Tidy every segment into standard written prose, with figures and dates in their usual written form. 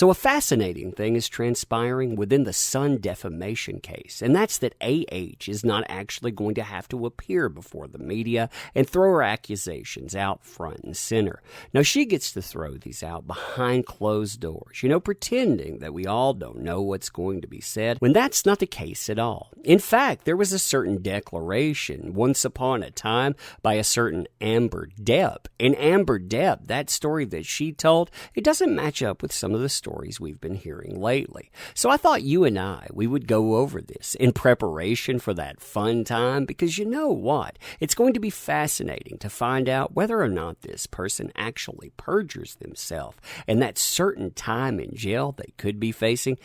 So a fascinating thing is transpiring within the Sun defamation case, and that's that AH is not actually going to have to appear before the media and throw her accusations out front and center. Now, she gets to throw these out behind closed doors, pretending that we all don't know what's going to be said, when that's not the case at all. In fact, there was a certain declaration once upon a time by a certain Amber Depp. And Amber Depp, that story that she told, it doesn't match up with some of the stories we've been hearing lately. So I thought you and we would go over this in preparation for that fun time, because you know what? It's going to be fascinating to find out whether or not this person actually perjures themselves, and that certain time in jail they could be facing,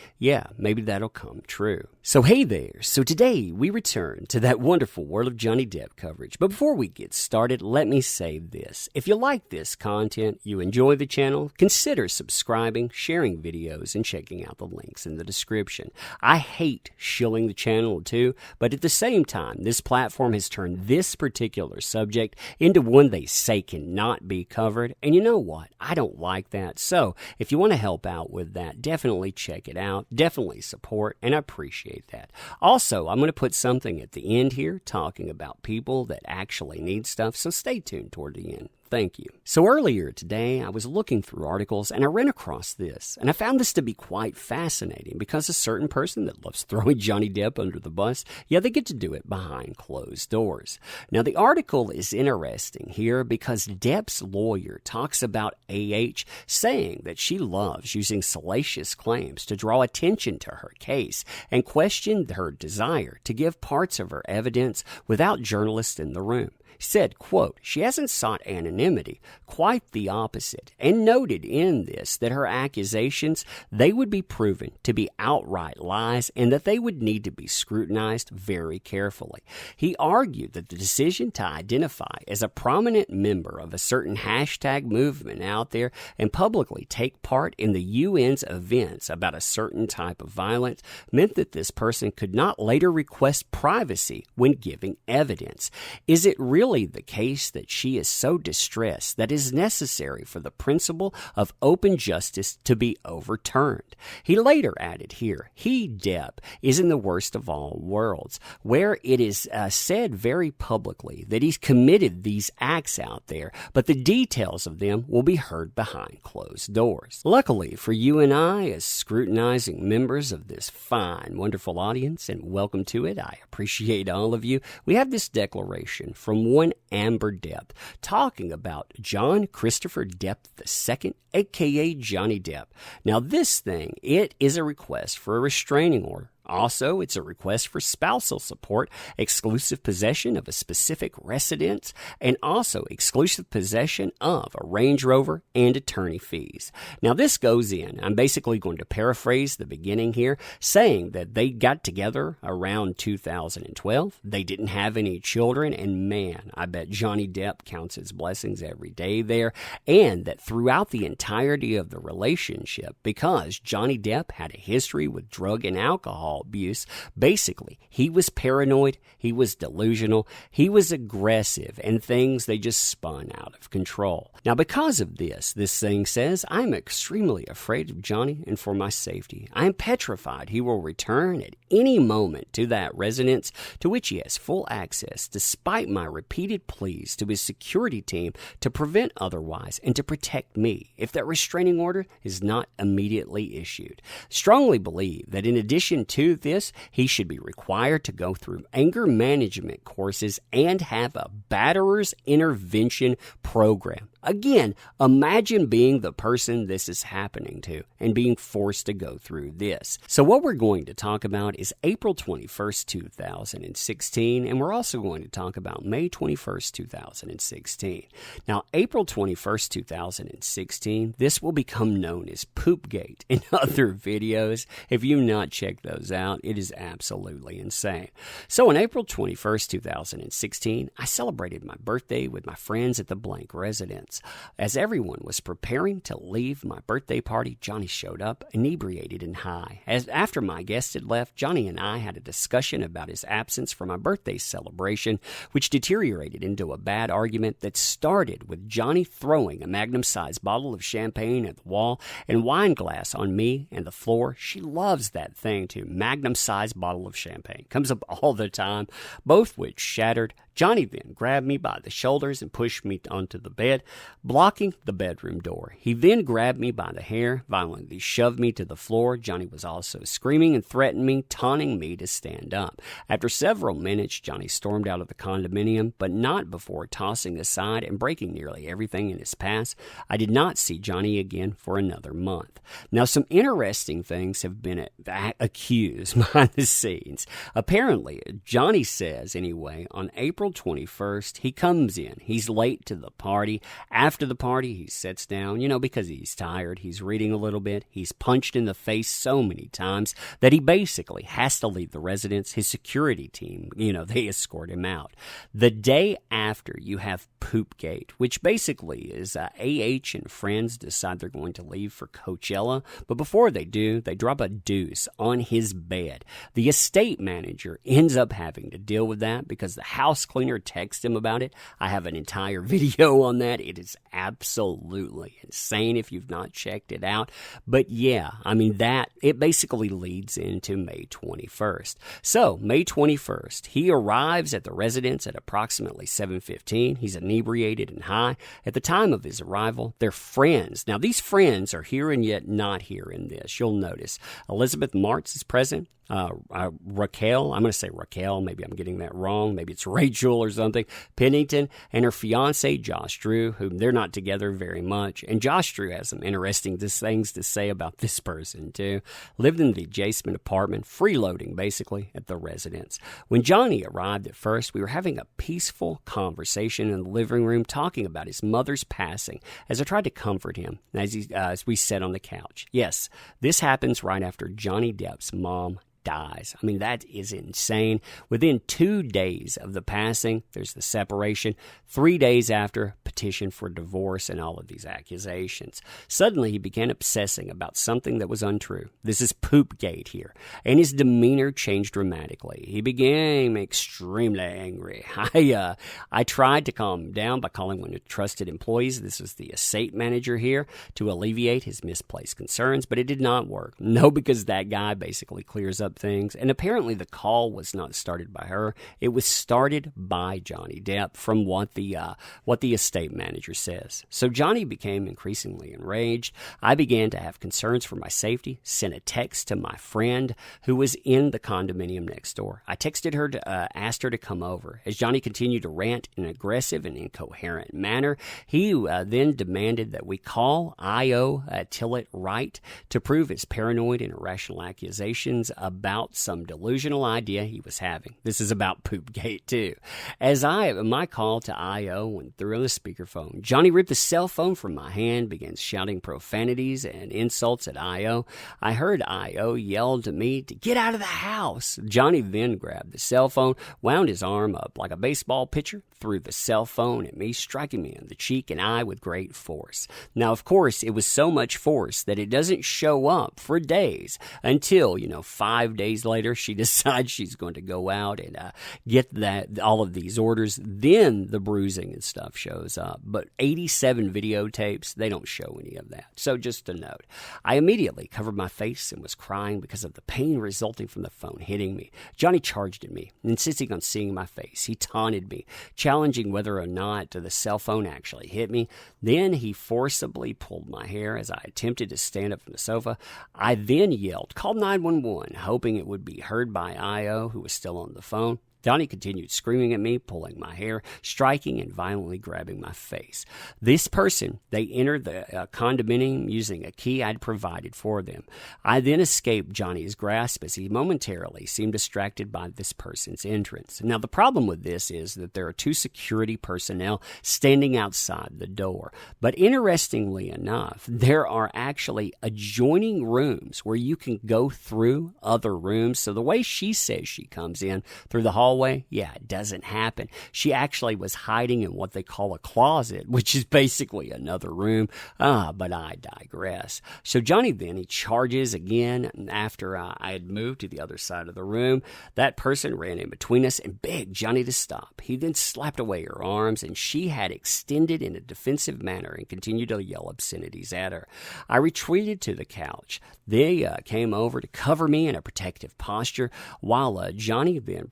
maybe that'll come true. So hey there, so today we return to that wonderful world of Johnny Depp coverage. But before we get started, let me say this. If you like this content, you enjoy the channel, consider subscribing, sharing videos, and checking out the links in the description. I hate shilling the channel too, but at the same time, this platform has turned this particular subject into one they say cannot be covered, and you know what? I don't like that. So if you want to help out with that, definitely check it out, definitely support, and I appreciate that. Also, I'm going to put something at the end here talking about people that actually need stuff, so stay tuned toward the end. Thank you. So earlier today, I was looking through articles and I ran across this, and I found this to be quite fascinating because a certain person that loves throwing Johnny Depp under the bus, they get to do it behind closed doors. Now, the article is interesting here because Depp's lawyer talks about AH saying that she loves using salacious claims to draw attention to her case and questioned her desire to give parts of her evidence without journalists in the room. Said, quote, she hasn't sought anonymity, quite the opposite, and noted in this that her accusations, they would be proven to be outright lies and that they would need to be scrutinized very carefully. He argued that the decision to identify as a prominent member of a certain hashtag movement out there and publicly take part in the UN's events about a certain type of violence meant that this person could not later request privacy when giving evidence. Is it really the case that she is so distressed that it is necessary for the principle of open justice to be overturned? He later added here, he, Depp, is in the worst of all worlds, where it is said very publicly that he's committed these acts out there, but the details of them will be heard behind closed doors. Luckily for you and I, as scrutinizing members of this fine, wonderful audience, and welcome to it, I appreciate all of you, we have this declaration from one Amber Depp talking about John Christopher Depp II, aka Johnny Depp. Now this thing, it is a request for a restraining order. Also, it's a request for spousal support, exclusive possession of a specific residence, and also exclusive possession of a Range Rover and attorney fees. Now, this goes in, I'm basically going to paraphrase the beginning here, saying that they got together around 2012. They didn't have any children, and man, I bet Johnny Depp counts his blessings every day there, and that throughout the entirety of the relationship, because Johnny Depp had a history with drug and alcohol abuse. Basically, he was paranoid, he was delusional, he was aggressive, and things, they just spun out of control. Now, because of this thing says, I'm extremely afraid of Johnny and for my safety. I am petrified he will return at any moment to that residence to which he has full access, despite my repeated pleas to his security team to prevent otherwise and to protect me if that restraining order is not immediately issued. Strongly believe that in addition to this, he should be required to go through anger management courses and have a batterer's intervention program. Again, imagine being the person this is happening to and being forced to go through this. So what we're going to talk about is April 21st, 2016, and we're also going to talk about May 21st, 2016. Now, April 21st, 2016, this will become known as Poopgate in other videos if you've not checked those out. It is absolutely insane. So on April 21st, 2016, I celebrated my birthday with my friends at the blank residence. As everyone was preparing to leave my birthday party, Johnny showed up, inebriated and high. After my guests had left, Johnny and I had a discussion about his absence from my birthday celebration, which deteriorated into a bad argument that started with Johnny throwing a Magnum-sized bottle of champagne at the wall and wine glass on me and the floor. She loves that thing too. Magnum-sized bottle of champagne. Comes up all the time, both which shattered. Johnny then grabbed me by the shoulders and pushed me onto the bed, blocking the bedroom door. He then grabbed me by the hair, violently shoved me to the floor. Johnny was also screaming and threatening me, taunting me to stand up. After several minutes, Johnny stormed out of the condominium, but not before tossing aside and breaking nearly everything in his path. I did not see Johnny again for another month. Now, some interesting things have been accused behind the scenes. Apparently, Johnny says, anyway, on April 21st, he comes in. He's late to the party. After the party, he sits down, because he's tired. He's reading a little bit. He's punched in the face so many times that he basically has to leave the residence. His security team, they escort him out. The day after, you have Poopgate, which basically is AH and friends decide they're going to leave for Coachella. But before they do, they drop a deuce on his bed. The estate manager ends up having to deal with that because the house cleaner texts him about it. I have an entire video on that. It is absolutely insane if you've not checked it out. But yeah, it basically leads into May 21st. So, May 21st, he arrives at the residence at approximately 7:15. He's inebriated and high. At the time of his arrival, they're friends. Now, these friends are here and yet not here in this. You'll notice Elizabeth Martz is present. Raquel, I'm going to say Raquel, maybe I'm getting that wrong, maybe it's Rachel or something, Pennington, and her fiance, Josh Drew, whom they're not together very much, and Josh Drew has some interesting things to say about this person, too. Lived in the adjacent apartment, freeloading, basically, at the residence. When Johnny arrived at first, we were having a peaceful conversation in the living room, talking about his mother's passing, as I tried to comfort him, as we sat on the couch. Yes, this happens right after Johnny Depp's mom dies. That is insane. Within 2 days of the passing, there's the separation. 3 days after, petition for divorce and all of these accusations. Suddenly, he began obsessing about something that was untrue. This is Poopgate here. And his demeanor changed dramatically. He became extremely angry. I tried to calm him down by calling one of the trusted employees. This is the estate manager here to alleviate his misplaced concerns, but it did not work. No, because that guy basically clears up things, and apparently the call was not started by her. It was started by Johnny Depp, from what the estate manager says. So Johnny became increasingly enraged. I began to have concerns for my safety, sent a text to my friend who was in the condominium next door. I texted her to asked her to come over. As Johnny continued to rant in an aggressive and incoherent manner, he then demanded that we call I.O. Tillett Wright to prove his paranoid and irrational accusations about some delusional idea he was having. This is about Poopgate, too. As my call to I.O. went through on the speakerphone, Johnny ripped the cell phone from my hand, began shouting profanities and insults at I.O. I heard I.O. yell to me to get out of the house. Johnny then grabbed the cell phone, wound his arm up like a baseball pitcher, threw the cell phone at me, striking me in the cheek and eye with great force. Now, of course, it was so much force that it doesn't show up for days until, 5 days later, she decides she's going to go out and get all of these orders. Then the bruising and stuff shows up. But 87 videotapes, they don't show any of that. So just a note. I immediately covered my face and was crying because of the pain resulting from the phone hitting me. Johnny charged at me, insisting on seeing my face. He taunted me, challenging whether or not the cell phone actually hit me. Then he forcibly pulled my hair as I attempted to stand up from the sofa. I then yelled, "Call 911," hoping it would be heard by I.O., who was still on the phone. Johnny continued screaming at me, pulling my hair, striking and violently grabbing my face. This person, they entered the condominium using a key I'd provided for them. I then escaped Johnny's grasp as he momentarily seemed distracted by this person's entrance. Now, the problem with this is that there are two security personnel standing outside the door. But interestingly enough, there are actually adjoining rooms where you can go through other rooms. So the way she says she comes in through the hallway, yeah, it doesn't happen. She actually was hiding in what they call a closet, which is basically another room. But I digress. So Johnny then, he charges again. After I had moved to the other side of the room, that person ran in between us and begged Johnny to stop. He then slapped away her arms, and she had extended in a defensive manner and continued to yell obscenities at her. I retreated to the couch. They came over to cover me in a protective posture, while Johnny then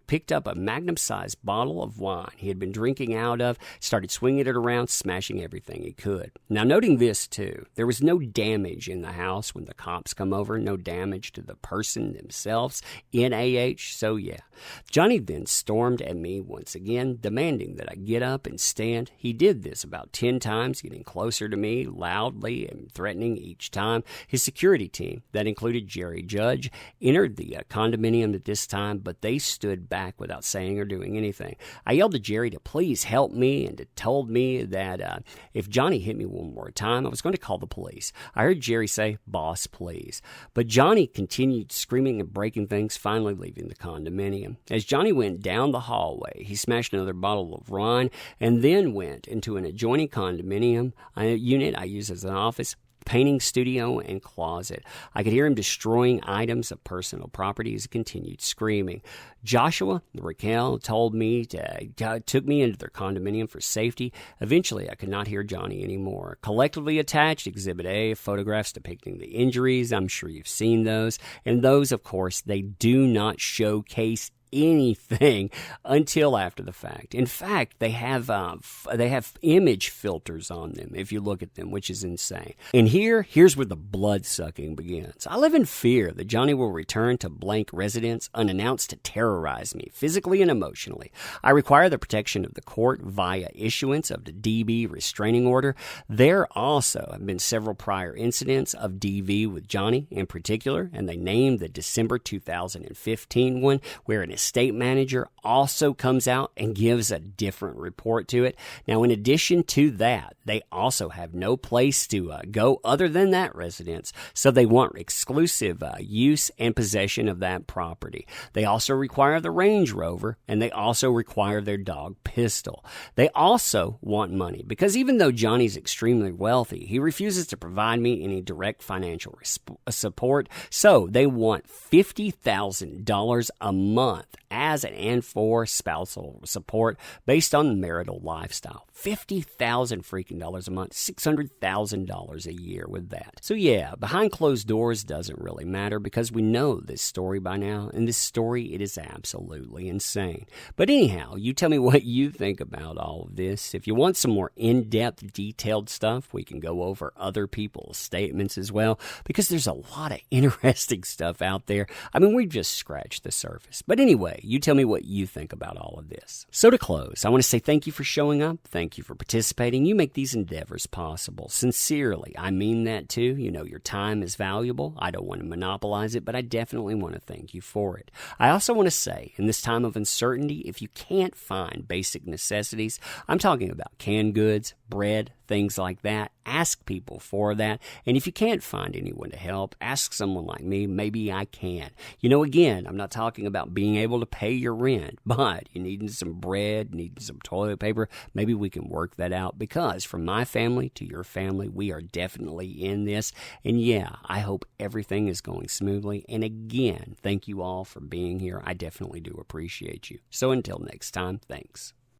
picked up a magnum-sized bottle of wine he had been drinking out of, started swinging it around, smashing everything he could. Now, noting this, too, there was no damage in the house when the cops come over, no damage to the person themselves in AH, so yeah. Johnny then stormed at me once again, demanding that I get up and stand. He did this about 10 times, getting closer to me, loudly and threatening each time. His security team, that included Jerry Judge, entered the condominium at this time, but they stood back without saying or doing anything. I yelled to Jerry to please help me and told me that if Johnny hit me one more time, I was going to call the police. I heard Jerry say, "Boss, please." But Johnny continued screaming and breaking things, finally leaving the condominium. As Johnny went down the hallway, he smashed another bottle of wine and then went into an adjoining condominium unit I use as an office, painting studio, and closet. I could hear him destroying items of personal property as he continued screaming. Joshua and Raquel took me into their condominium for safety. Eventually, I could not hear Johnny anymore. Collectively attached, Exhibit A, photographs depicting the injuries. I'm sure you've seen those. And those, of course, they do not showcase anything until after the fact. In fact, they have image filters on them if you look at them, which is insane. And here's where the blood sucking begins. I live in fear that Johnny will return to blank residence unannounced to terrorize me physically and emotionally. I require the protection of the court via issuance of the DB restraining order. There also have been several prior incidents of DV with Johnny in particular, and they named the December 2015 one where an estate manager also comes out and gives a different report to it. Now, in addition to that, they also have no place to go other than that residence, so they want exclusive use and possession of that property. They also require the Range Rover, and they also require their dog pistol. They also want money, because even though Johnny's extremely wealthy, he refuses to provide me any direct financial support, so they want $50,000 a month as and for spousal support based on marital lifestyle. $50,000 freaking dollars a month, $600,000 a year with that. So yeah, behind closed doors doesn't really matter because we know this story by now, and this story, it is absolutely insane. But anyhow, you tell me what you think about all of this. If you want some more in-depth, detailed stuff, we can go over other people's statements as well, because there's a lot of interesting stuff out there. I mean, we've just scratched the surface. But anyway, you tell me what you think about all of this. So to close, I want to say thank you for showing up. Thank you for participating. You make these endeavors possible. Sincerely, I mean that too. You know, your time is valuable. I don't want to monopolize it, but I definitely want to thank you for it. I also want to say, in this time of uncertainty, if you can't find basic necessities, I'm talking about canned goods, bread, things like that, ask people for that. And if you can't find anyone to help, ask someone like me. Maybe I can. You know, again, I'm not talking about being able to pay your rent, but you needing some bread, needing some toilet paper, maybe we can work that out, because from my family to your family, we are definitely in this. And yeah, I hope everything is going smoothly. And again, thank you all for being here. I definitely do appreciate you. So until next time, thanks.